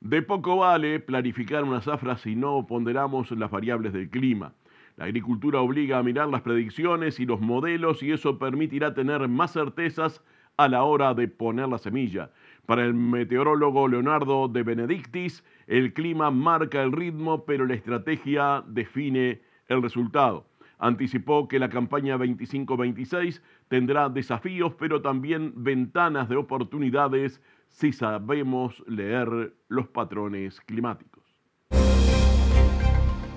De poco vale planificar una zafra si no ponderamos las variables del clima. La agricultura obliga a mirar las predicciones y los modelos y eso permitirá tener más certezas a la hora de poner la semilla. Para el meteorólogo Leonardo de Benedictis, el clima marca el ritmo, pero la estrategia define el resultado. Anticipó que la campaña 25-26 tendrá desafíos, pero también ventanas de oportunidades si sabemos leer los patrones climáticos.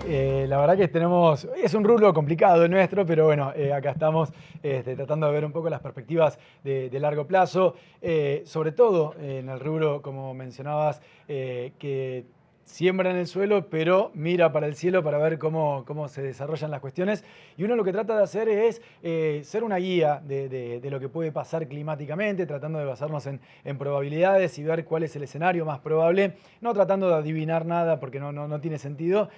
La verdad que es un rubro complicado el nuestro, pero bueno, acá estamos tratando de ver un poco las perspectivas de largo plazo, sobre todo en el rubro, como mencionabas, que siembra en el suelo, pero mira para el cielo para ver cómo se desarrollan las cuestiones. Y uno lo que trata de hacer es ser una guía de lo que puede pasar climáticamente, tratando de basarnos en probabilidades y ver cuál es el escenario más probable, no tratando de adivinar nada porque no tiene sentido,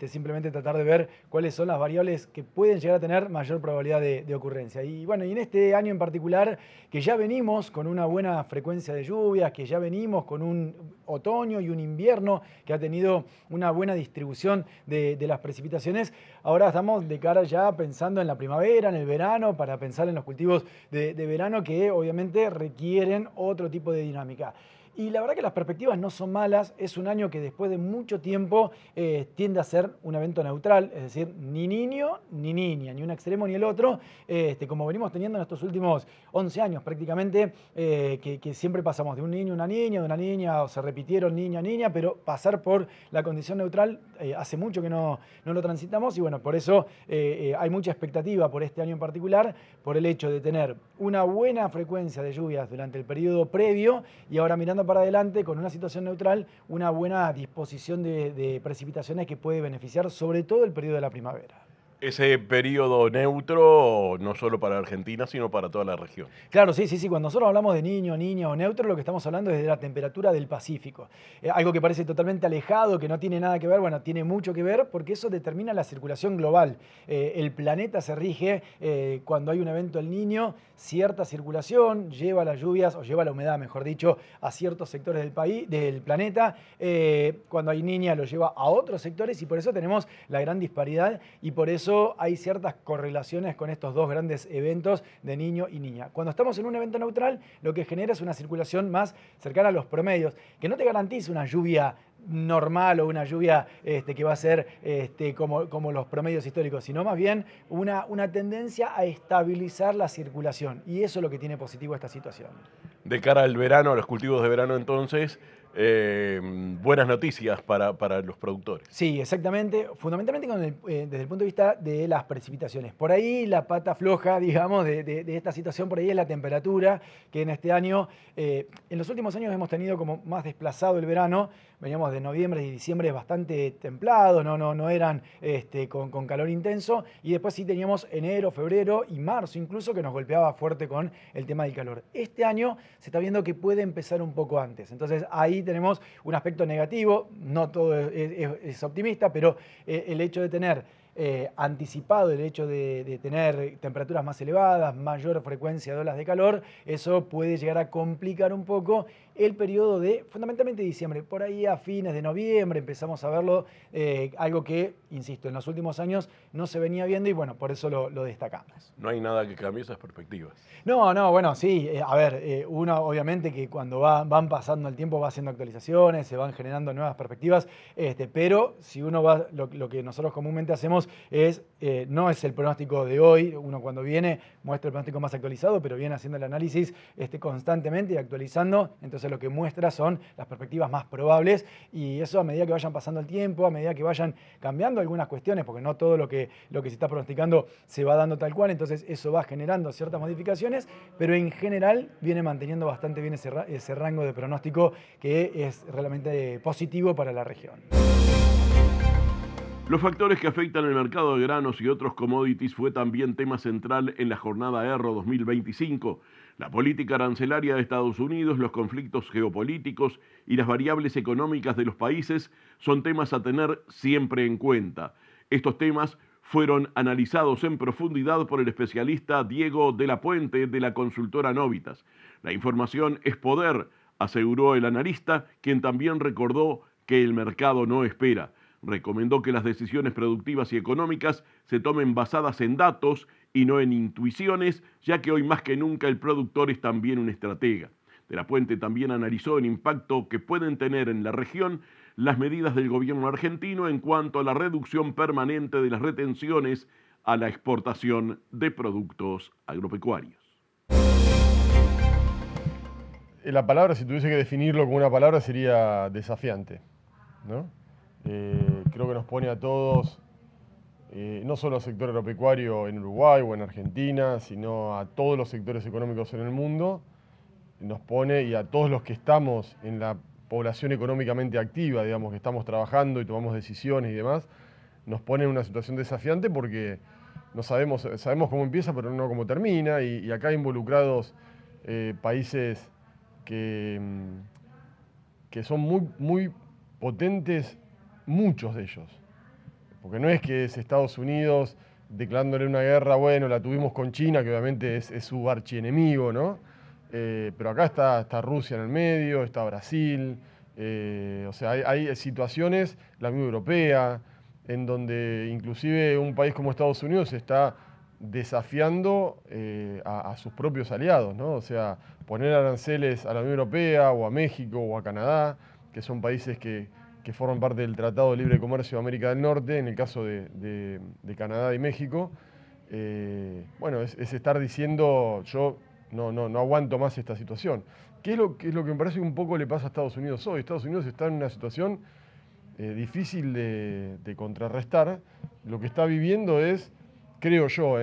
simplemente tratar de ver cuáles son las variables que pueden llegar a tener mayor probabilidad de ocurrencia. Y bueno, y en este año en particular, que ya venimos con una buena frecuencia de lluvias, que ya venimos con un otoño y un invierno que ha tenido una buena distribución de las precipitaciones, ahora estamos de cara ya pensando en la primavera, en el verano, para pensar en los cultivos de verano que obviamente requieren otro tipo de dinámica. Y la verdad que las perspectivas no son malas, es un año que después de mucho tiempo tiende a ser un evento neutral, es decir, ni niño ni niña, ni un extremo ni el otro, como venimos teniendo en estos últimos 11 años prácticamente, que siempre pasamos de un niño a una niña, o se repitieron niña a niña, pero pasar por la condición neutral hace mucho que no lo transitamos y bueno, por eso hay mucha expectativa por este año en particular, por el hecho de tener una buena frecuencia de lluvias durante el periodo previo y ahora mirando para adelante con una situación neutral, una buena disposición de precipitaciones que puede beneficiar sobre todo el periodo de la primavera. Ese periodo neutro no solo para Argentina, sino para toda la región. Claro, sí. Cuando nosotros hablamos de niño, niña o neutro, lo que estamos hablando es de la temperatura del Pacífico. Algo que parece totalmente alejado, que no tiene nada que ver, bueno, tiene mucho que ver porque eso determina la circulación global. El planeta se rige cuando hay un evento El Niño, cierta circulación lleva las lluvias, o lleva la humedad, mejor dicho, a ciertos sectores del planeta. Cuando hay niña lo lleva a otros sectores y por eso tenemos la gran disparidad y por eso hay ciertas correlaciones con estos dos grandes eventos de niño y niña. Cuando estamos en un evento neutral, lo que genera es una circulación más cercana a los promedios, que no te garantiza una lluvia normal o una lluvia que va a ser como los promedios históricos, sino más bien una tendencia a estabilizar la circulación. Y eso es lo que tiene positivo esta situación. De cara al verano, a los cultivos de verano entonces, buenas noticias para los productores. Sí, exactamente. Fundamentalmente desde el punto de vista de las precipitaciones. Por ahí la pata floja, digamos, de esta situación, por ahí es la temperatura, que en este año, en los últimos años hemos tenido como más desplazado el verano. Veníamos de noviembre y diciembre bastante templados, no eran con calor intenso. Y después sí teníamos enero, febrero y marzo incluso, que nos golpeaba fuerte con el tema del calor. Este año se está viendo que puede empezar un poco antes. Entonces ahí tenemos un aspecto negativo, no todo es optimista, pero el hecho de tener anticipado el hecho de tener temperaturas más elevadas, mayor frecuencia de olas de calor, eso puede llegar a complicar un poco el periodo de, fundamentalmente diciembre, por ahí a fines de noviembre empezamos a verlo, algo que, insisto, en los últimos años no se venía viendo y bueno, por eso lo destacamos. No hay nada que cambie esas perspectivas. No, bueno, sí, a ver, uno obviamente que cuando van pasando el tiempo va haciendo actualizaciones, se van generando nuevas perspectivas, pero si uno va, lo que nosotros comúnmente hacemos no es el pronóstico de hoy, uno cuando viene muestra el pronóstico más actualizado, pero viene haciendo el análisis constantemente y actualizando, entonces lo que muestra son las perspectivas más probables y eso a medida que vayan pasando el tiempo, a medida que vayan cambiando algunas cuestiones, porque no todo lo que se está pronosticando se va dando tal cual, entonces eso va generando ciertas modificaciones, pero en general viene manteniendo bastante bien ese rango de pronóstico que es realmente positivo para la región. Los factores que afectan el mercado de granos y otros commodities fue también tema central en la jornada ERRO 2025. La política arancelaria de Estados Unidos, los conflictos geopolíticos y las variables económicas de los países son temas a tener siempre en cuenta. Estos temas fueron analizados en profundidad por el especialista Diego de la Puente de la consultora Novitas. La información es poder. aseguró el analista, quien también recordó que el mercado no espera. Recomendó que las decisiones productivas y económicas se tomen basadas en datos y no en intuiciones, ya que hoy más que nunca el productor es también un estratega. De la Puente también analizó el impacto que pueden tener en la región las medidas del gobierno argentino en cuanto a la reducción permanente de las retenciones a la exportación de productos agropecuarios. La palabra, si tuviese que definirlo con una palabra, sería desafiante, ¿no? Creo que nos pone a todos, no solo al sector agropecuario en Uruguay o en Argentina, sino a todos los sectores económicos en el mundo, nos pone, y a todos los que estamos en la población económicamente activa, digamos, que estamos trabajando y tomamos decisiones y demás, nos pone en una situación desafiante porque no sabemos cómo empieza, pero no cómo termina, y acá hay involucrados países que son muy potentes, muchos de ellos. Porque no es que es Estados Unidos declarándole una guerra, bueno, la tuvimos con China, que obviamente es su archienemigo, ¿no? Pero acá está Rusia en el medio, está Brasil, o sea, hay situaciones, la Unión Europea, en donde inclusive un país como Estados Unidos está desafiando a sus propios aliados, ¿no? O sea, poner aranceles a la Unión Europea o a México o a Canadá, que son países que forman parte del Tratado de Libre Comercio de América del Norte, en el caso de Canadá y México. Bueno, es estar diciendo, yo no aguanto más esta situación. ¿Qué es lo que me parece que un poco le pasa a Estados Unidos hoy? Estados Unidos está en una situación difícil de contrarrestar. Lo que está viviendo es, creo yo,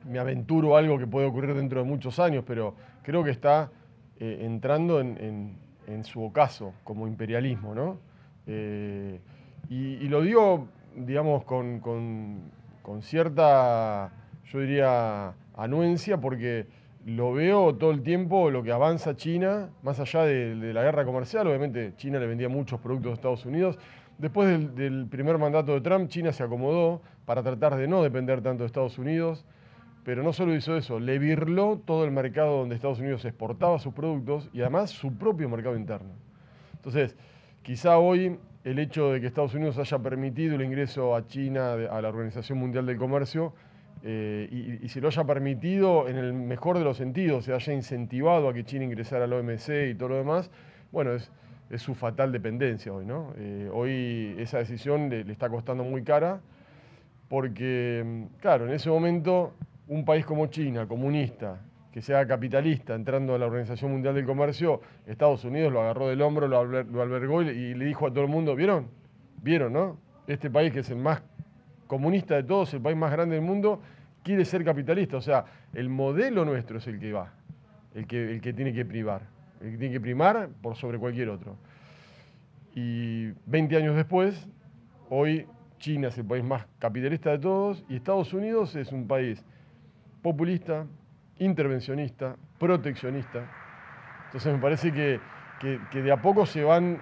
me aventuro algo que puede ocurrir dentro de muchos años, pero creo que está entrando en su ocaso como imperialismo, ¿no? Y lo digo, digamos, con cierta, yo diría, anuencia, porque lo veo todo el tiempo, lo que avanza China, más allá de la guerra comercial. Obviamente China le vendía muchos productos a Estados Unidos. Después del primer mandato de Trump, China se acomodó para tratar de no depender tanto de Estados Unidos. Pero no solo hizo eso, le virló todo el mercado donde Estados Unidos exportaba sus productos y además su propio mercado interno. Entonces, quizá hoy el hecho de que Estados Unidos haya permitido el ingreso a China, a la Organización Mundial del Comercio, y se lo haya permitido en el mejor de los sentidos, se haya incentivado a que China ingresara al OMC y todo lo demás, bueno, es su fatal dependencia hoy, ¿no? Hoy esa decisión le está costando muy cara, porque, claro, en ese momento un país como China, comunista, que sea capitalista, entrando a la Organización Mundial del Comercio, Estados Unidos lo agarró del hombro, lo albergó y le dijo a todo el mundo, ¿vieron? ¿Vieron, no? Este país, que es el más comunista de todos, el país más grande del mundo, quiere ser capitalista. O sea, el modelo nuestro es el que va, el que tiene que privar, el que tiene que primar por sobre cualquier otro. Y 20 años después, hoy China es el país más capitalista de todos y Estados Unidos es un país populista, intervencionista, proteccionista. Entonces me parece que de a poco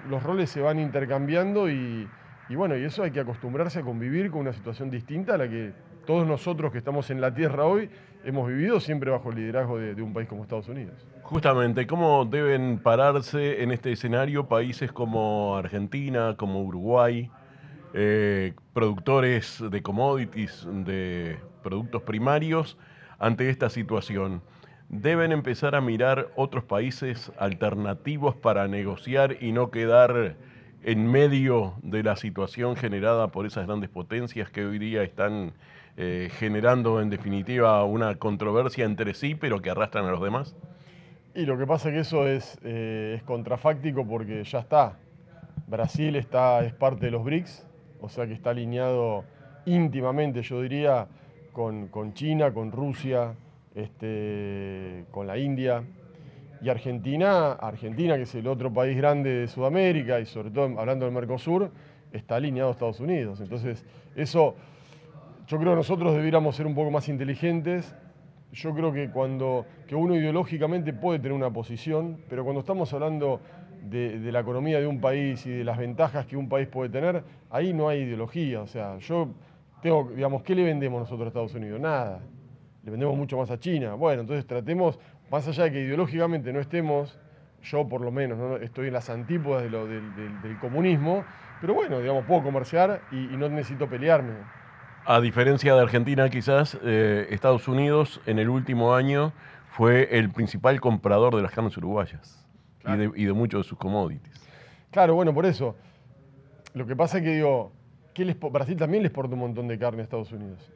los roles se van intercambiando y bueno, y eso hay que acostumbrarse a convivir con una situación distinta a la que todos nosotros que estamos en la Tierra hoy hemos vivido siempre bajo el liderazgo de un país como Estados Unidos. Justamente, ¿cómo deben pararse en este escenario países como Argentina, como Uruguay, productores de commodities, de productos primarios, ante esta situación? ¿Deben empezar a mirar otros países alternativos para negociar y no quedar en medio de la situación generada por esas grandes potencias que hoy día están generando en definitiva una controversia entre sí, pero que arrastran a los demás? Y lo que pasa es que eso es contrafáctico porque ya está. Brasil es parte de los BRICS, o sea que está alineado íntimamente, yo diría, con China, con Rusia, con la India. Y Argentina, que es el otro país grande de Sudamérica, y sobre todo hablando del Mercosur, está alineado a Estados Unidos. Entonces, eso, yo creo que nosotros debiéramos ser un poco más inteligentes. Yo creo que uno ideológicamente puede tener una posición, pero cuando estamos hablando de la economía de un país y de las ventajas que un país puede tener, ahí no hay ideología. O sea, digamos, ¿qué le vendemos nosotros a Estados Unidos? Nada. Le vendemos mucho más a China. Bueno, entonces tratemos, más allá de que ideológicamente no estemos yo por lo menos, ¿no? Estoy en las antípodas del comunismo, pero bueno, digamos, puedo comerciar y no necesito pelearme. A diferencia de Argentina, quizás Estados Unidos en el último año fue el principal comprador de las carnes uruguayas Claro. y de muchos de sus commodities. Claro, bueno, por eso. Lo que pasa es que digo, Brasil también le exporta un montón de carne a Estados Unidos.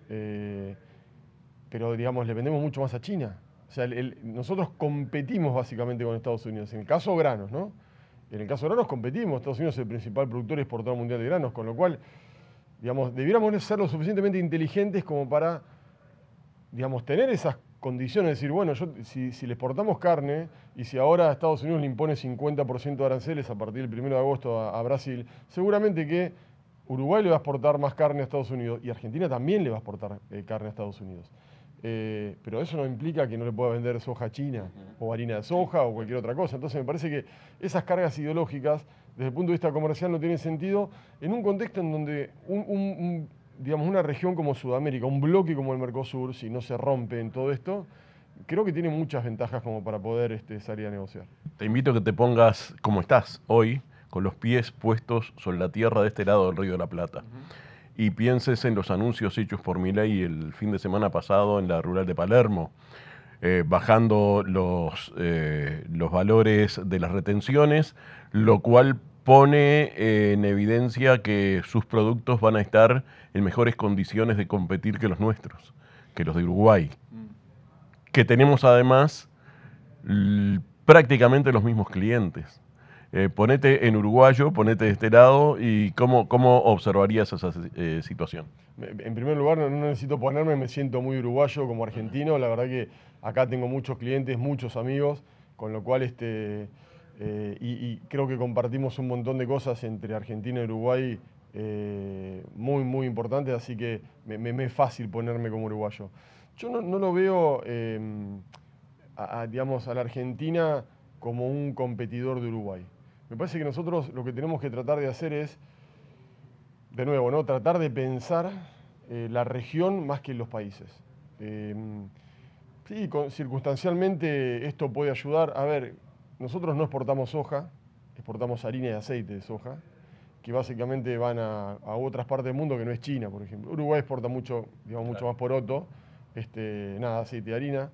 Pero digamos, le vendemos mucho más a China. O sea, nosotros competimos básicamente con Estados Unidos. En el caso granos, ¿no? En el caso granos competimos. Estados Unidos es el principal productor y exportador mundial de granos, con lo cual, digamos, debiéramos ser lo suficientemente inteligentes como para, digamos, tener esas condiciones. Decir, bueno, si le exportamos carne y si ahora a Estados Unidos le impone 50% de aranceles a partir del 1 de agosto a Brasil, seguramente que Uruguay le va a exportar más carne a Estados Unidos y Argentina también le va a exportar carne a Estados Unidos. Pero eso no implica que no le pueda vender soja a China o harina de soja o cualquier otra cosa. Entonces me parece que esas cargas ideológicas, desde el punto de vista comercial, no tienen sentido en un contexto en donde digamos, una región como Sudamérica, un bloque como el Mercosur, si no se rompe en todo esto, creo que tiene muchas ventajas como para poder salir a negociar. Te invito a que te pongas como estás hoy, con los pies puestos sobre la tierra de este lado del Río de la Plata. Y pienses en los anuncios hechos por Milei el fin de semana pasado en la rural de Palermo, bajando los valores de las retenciones, lo cual pone en evidencia que sus productos van a estar en mejores condiciones de competir que los nuestros, que los de Uruguay, que tenemos además prácticamente los mismos clientes. Ponete en uruguayo, ponete de este lado y ¿cómo observarías esa situación? En primer lugar, no necesito ponerme, me siento muy uruguayo como argentino. La verdad que acá tengo muchos clientes, muchos amigos, con lo cual y creo que compartimos un montón de cosas entre Argentina y Uruguay muy, muy importantes, así que me es fácil ponerme como uruguayo. Yo no lo veo, digamos, a la Argentina como un competidor de Uruguay. Me parece que nosotros lo que tenemos que tratar de hacer es, de nuevo, ¿no? Tratar de pensar la región más que los países. Sí, circunstancialmente esto puede ayudar. A ver, nosotros no exportamos soja, exportamos harina y aceite de soja, que básicamente van a otras partes del mundo que no es China, por ejemplo. Uruguay exporta mucho, digamos, mucho más poroto, aceite y harina.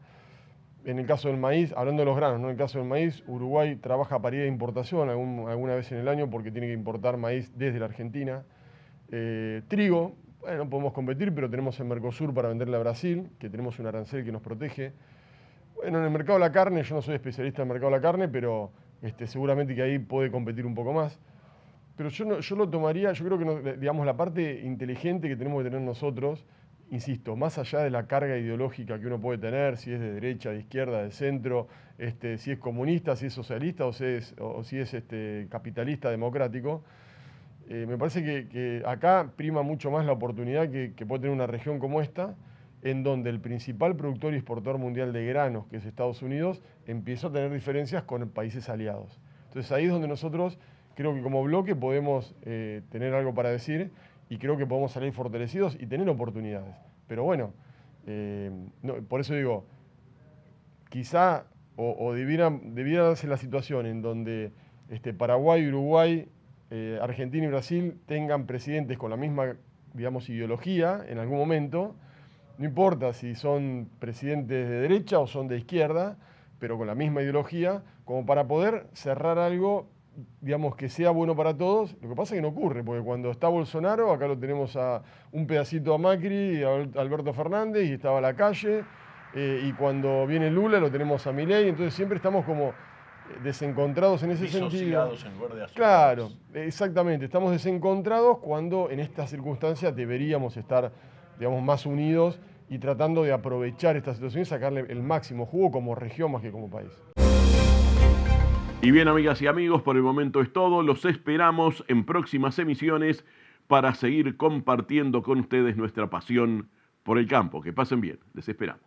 En el caso del maíz, hablando de los granos, ¿no? En el caso del maíz, Uruguay trabaja a paridad de importación alguna vez en el año porque tiene que importar maíz desde la Argentina. Trigo, bueno, no podemos competir, pero tenemos el Mercosur para venderle a Brasil, que tenemos un arancel que nos protege. Bueno, en el mercado de la carne, yo no soy especialista en el mercado de la carne, pero seguramente que ahí puede competir un poco más. Pero yo lo tomaría, yo creo que digamos, la parte inteligente que tenemos que tener nosotros, insisto, más allá de la carga ideológica que uno puede tener, si es de derecha, de izquierda, de centro, si es comunista, si es socialista o si es capitalista, democrático, me parece que acá prima mucho más la oportunidad que puede tener una región como esta, en donde el principal productor y exportador mundial de granos, que es Estados Unidos, empieza a tener diferencias con países aliados. Entonces ahí es donde nosotros creo que como bloque podemos tener algo para decir y creo que podemos salir fortalecidos y tener oportunidades. Pero bueno, por eso digo, quizá debiera darse la situación en donde Paraguay, Uruguay, Argentina y Brasil tengan presidentes con la misma, digamos, ideología en algún momento. No importa si son presidentes de derecha o son de izquierda, pero con la misma ideología, como para poder cerrar algo, digamos, que sea bueno para todos. Lo que pasa es que no ocurre, porque cuando está Bolsonaro, acá lo tenemos a un pedacito a Macri y a Alberto Fernández, y estaba Lacalle, y cuando viene Lula lo tenemos a Milei, entonces siempre estamos como desencontrados en ese sentido. En lugar de asociados. Claro, exactamente, estamos desencontrados cuando en estas circunstancias deberíamos estar, digamos, más unidos y tratando de aprovechar esta situación y sacarle el máximo jugo como región más que como país. Y bien, amigas y amigos, por el momento es todo. Los esperamos en próximas emisiones para seguir compartiendo con ustedes nuestra pasión por el campo. Que pasen bien, les esperamos.